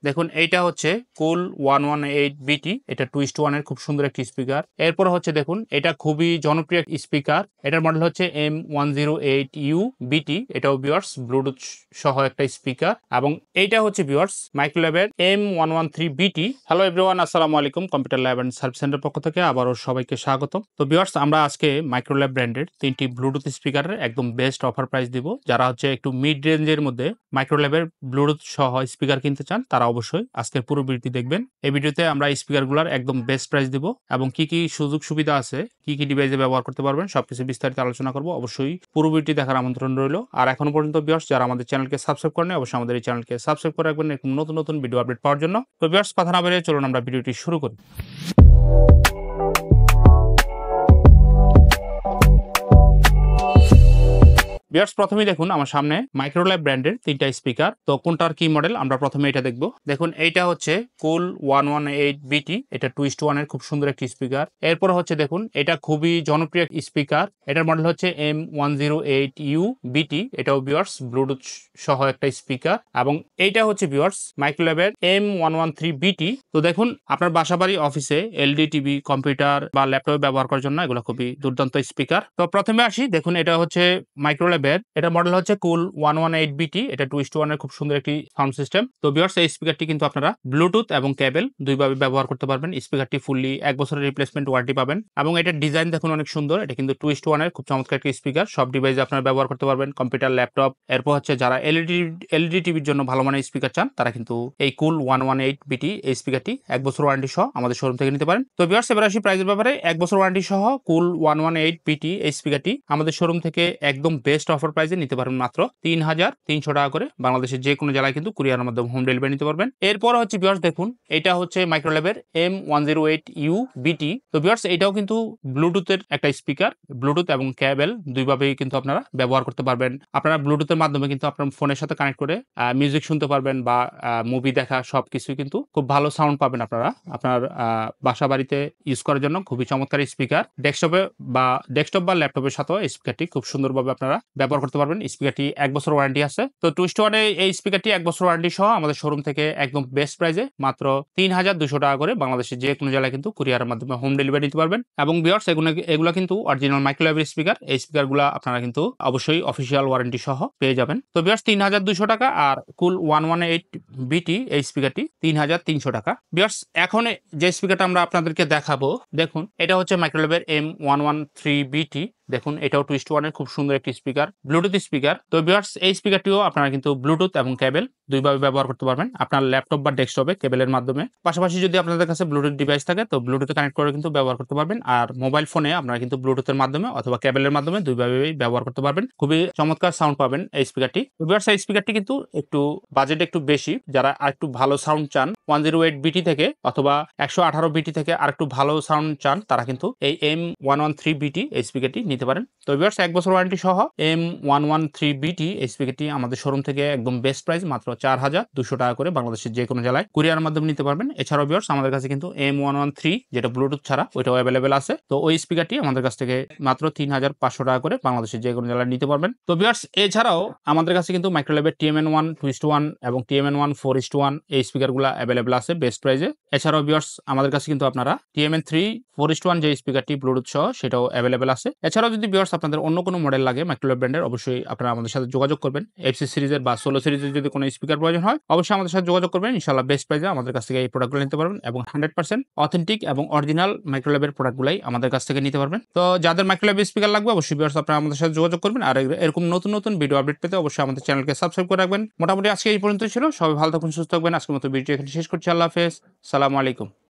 দেখুন এইটা হচ্ছে কুল 118 বিটি, এটা 2:1 এর খুব সুন্দর একটি স্পিকার। এরপর হচ্ছে দেখুন এটা খুবই জনপ্রিয় স্পিকার, এটার মডেল হচ্ছে M108U বিটি, এটাও ভিউয়ার্স ব্লুটুথ সহ একটা স্পিকার। এবং এইটা হচ্ছে ভিউয়ার্স মাইক্রোল্যাবের M113 বিটি। হ্যালো এভরিওয়ান, আসসালামু আলাইকুম। Computer lab and service centre পক্ষ থেকে আবারও সবাইকে স্বাগত। তো ভিউয়ার্স, আমরা আজকে মাইক্রোল্যাব ব্র্যান্ডের 3টি ব্লুটুথ স্পিকারের একদম বেস্ট অফার প্রাইস দিব। যারা হচ্ছে একটু মিড রেঞ্জের মধ্যে মাইক্রোল্যাবের ব্লুটুথ সহ স্পিকার কিনতে চান তারা অবশ্যই আজকের পুরো ভিডিওটি দেখবেন। এই ভিডিওতে আমরা স্পিকারগুলোর একদম বেস্ট প্রাইস দিব এবং কি কি সুযোগ সুবিধা আছে, কি কি ডিভাইসে ব্যবহার করতে পারবেন সবকিছু বিস্তারিত আলোচনা করব। অবশ্যই পুরো ভিডিওটি দেখার আমন্ত্রণ রইল। আর এখনো পর্যন্ত ভিউয়ার্স যারা আমাদের চ্যানেলকে সাবস্ক্রাইব করেন, অবশ্যই আমাদের এই চ্যানেলকে সাবস্ক্রাইব করে রাখবেন এরকম নতুন নতুন ভিডিও আপডেট পাওয়ার জন্য। তো ভিউয়ার্স কথা না বাড়িয়ে চলুন আমরা ভিডিওটি শুরু করি। ভিউয়ার্স প্রথমেই দেখুন আমার সামনে মাইক্রোল্যাব ব্র্যান্ডের 3টা স্পিকার। তো কোনটার কি মডেল আমরা প্রথমে এটা দেখব। দেখুন এইটা হচ্ছে কুল 118 বিটি, এটা 2:1 এর খুব সুন্দর একটি স্পিকার। এরপর হচ্ছে দেখুন এটা খুবই জনপ্রিয় স্পিকার, এটার মডেল হচ্ছে M108U বিটি, এটাও ভিউয়ার্স ব্লুটুথ সহ একটা স্পিকার। এবং এইটা হচ্ছে ভিউয়ার্স মাইক্রোল্যাবের M113 বিটি। তো দেখুন আপনার বাসাবাড়ি অফিসে এলডি টিভি, কম্পিউটার বা ল্যাপটপে ব্যবহার করার জন্য এগুলো খুবই দুর্দান্ত স্পিকার। তো প্রথমে আসি, দেখুন এটা হচ্ছে মাইক্রোল্যাব এটা মডেল হচ্ছে কুল 118 বিটি, এটা 2:1 এর খুব সুন্দর একটি সাউন্ড সিস্টেম। তো ভিউয়ার্স এই স্পিকারটি কিন্তু আপনারা ব্লুটুথ এবং কেবল দুইভাবে ব্যবহার করতে পারবেন। স্পিকারটি ফুললি 1 বছরের রিপ্লেসমেন্ট ওয়ারেন্টি পাবেন এবং এটার ডিজাইন দেখুন অনেক সুন্দর। এটা কিন্তু 2:1 এর খুব চমৎকার একটি স্পিকার, সব ডিভাইসে আপনারা ব্যবহার করতে পারবেন, কম্পিউটার, ল্যাপটপ। এরপর হচ্ছে যারা এলইডি টিভির জন্য ভালো মানের স্পিকার চান তারা কিন্তু এই কুল 118 বিটি এই স্পিকারটি 1 বছর ওয়ারেন্টি সহ আমাদের শোরুম থেকে নিতে পারেন। তো ভিউয়ার্স এবার আসি প্রাইসের ব্যাপারে। 1 বছর ওয়ারেন্টি সহ কুল 118 বিটি এই স্পিকারটি আমাদের শোরুম থেকে একদম বেস্ট অফার প্রাইসে নিতে পারবেন মাত্র 3300 টাকা করে। বাংলাদেশের যে কোনো জেলায় কিন্তু কুরিয়ারের মাধ্যমে হোম ডেলিভারি নিতে পারবেন। এরপর হচ্ছে ভিউয়ার্স দেখুন এটা হচ্ছে মাইক্রোল্যাবের M108U বিটি। তো ভিউয়ার্স এটাও কিন্তু ব্লুটুথের একটা স্পিকার, ব্লুটুথ এবং কেবল দুইভাবেই কিন্তু আপনারা ব্যবহার করতে পারবেন। আপনারা ব্লুটুথের মাধ্যমে কিন্তু আপনার ফোনের সাথে কানেক্ট করে মিউজিক শুনতে পারবেন বা মুভি দেখা সবকিছু কিন্তু খুব ভালো সাউন্ড পাবেন আপনারা আপনার বাসা বাড়িতে ইউজ করার জন্য। খুবই চমৎকার স্পিকার, ডেস্কটপ বা ল্যাপটপের সাথেও এই স্পিকারটি খুব সুন্দরভাবে আপনারা ব্যবহার করতে পারবেন। স্পিকারটি 1 বছর ওয়ারেন্টি আছে। তো 2:1 এই স্পিকারটি 1 বছর ওয়ারেন্টি সহ আমাদের শোরুম থেকে একদম বেস্ট প্রাইসে মাত্র 3200 টাকা করে বাংলাদেশের যে কোনো জেলায় কিন্তু কুরিয়ারের মাধ্যমে হোম ডেলিভারি নিতে পারবেন। এবং ভিউয়ার্স এগুলো কিন্তু অরিজিনাল মাইক্রোল্যাবের স্পিকার। এই স্পিকারগুলো আপনারা কিন্তু অবশ্যই অফিসিয়াল ওয়ারেন্টি সহ পেয়ে যাবেন। তো ভিউয়ার্স 3200 টাকা, আর কুল 118 বিটি এই স্পিকারটি 3300 টাকা। ভিউয়ার্স এখন যে স্পিকারটা আমরা আপনাদেরকে দেখাবো, দেখুন এটা হচ্ছে মাইক্রোল্যাবের M113 বিটি। দেখুন এটাও 2:1 এর খুব সুন্দর একটি স্পিকার, ব্লুটুথ স্পিকার। তো ভিউয়ার্স এই স্পিকারটিও আপনারা কিন্তু ব্লুটুথ এবং কেবল দুইভাবে ব্যবহার করতে পারবেন আপনার ল্যাপটপ বা ডেস্কটপে কেবলের মাধ্যমে। পাশাপাশি যদি আপনাদের কাছে ব্লুটুথ ডিভাইস থাকে তো ব্লুটুথে কানেক্ট করে কিন্তু ব্যবহার করতে পারবেন। আর মোবাইল ফোনে আপনারা কিন্তু ব্লুটুথের মাধ্যমে অথবা কেবলের মাধ্যমে দুইভাবেই ব্যবহার করতে পারবেন। খুবই চমৎকার সাউন্ড পাবেন এই স্পিকারটি। তো ভিউয়ার্স এই স্পিকারটি কিন্তু একটু বাজেট একটু বেশি, যারা আরেকটু ভালো সাউন্ড চান 108 বিটি থেকে অথবা 118 বিটি থেকে আরেকটু ভালো সাউন্ড চান তারা কিন্তু এই M113 বিটি এই স্পিকারটি নিতে পারেন। তো ভিউয়ার্স 1 বছর ওয়ারেন্টি সহ M113 বিটি এই স্পিকারটি আমাদের শোরুম থেকে একদম বেস্ট প্রাইস মাত্র 4200 টাকা করে বাংলাদেশের যে কোনো জেলায় কুরিয়ারের মাধ্যমে নিতে পারবেন। এছাড়াও ভিউয়ার্স আমাদের কাছে কিন্তু M113 যেটা ব্লুটুথ ছাড়া ওইটাও অ্যাভেলেবেল আছে। তো ওই স্পিকারটি আমাদের কাছ থেকে মাত্র 3500 টাকা করে বাংলাদেশের যে কোনো জেলায় নিতে পারবেন। তো ভিউয়ার্স এছাড়াও আমাদের কাছে কিন্তু মাইক্রোল্যাবের TMN1 2:1 এবং TMN1 4:1 এই স্পিকারগুলো অ্যাভেলেবেল আছে বেস্ট প্রাইসে। এছাড়াও ভিউয়ার্স আমাদের কাছে কিন্তু আপনারা TMN3 4:1 যে স্পিকারটি ব্লুটুথ সহ সেটাও অ্যাভেলেবেল আছে। এছাড়াও যদি ভিউয়ার্স আপনাদের অন্য কোনো মডেল লাগে মাইক্রোল্যাব ব্র্যান্ডের, অবশ্যই আপনারা আমাদের সাথে যোগাযোগ করবেন। FC সিরিজের বা সোলো সিরিজের যদি কোনো স্পিকার প্রয়োজন হয় অবশ্যই আমাদের সাথে যোগাযোগ করবেন। ইনশাআল্লাহ বেস্ট প্রাইসে আমাদের কাছ থেকে এই প্রোডাক্টগুলো নিতে পারবেন এবং 100% অথেন্টিক এবং অরিজিনাল মাইক্রোল্যাবের প্রোডাক্টগুলাই আমাদের কাছ থেকে নিতে পারবেন। তো যাদের মাইক্রোল্যাব স্পিকার লাগবে অবশ্যই ভিউয়ার্স আপনারা আমাদের সাথে যোগাযোগ করবেন। আর এরকম নতুন নতুন ভিডিও আপডেট পেতে অবশ্যই আমাদের চ্যানেলকে সাবস্ক্রাইব করে রাখবেন। মোটামুটি আজকে এই পর্যন্ত ছিল। সবাই ভালো থাকুন, সুস্থ থাকবেন। আজকের মতো ভিডিও এখানে শেষ করছি। আল্লাহ হাফেজ, সালামু আলাইকুম।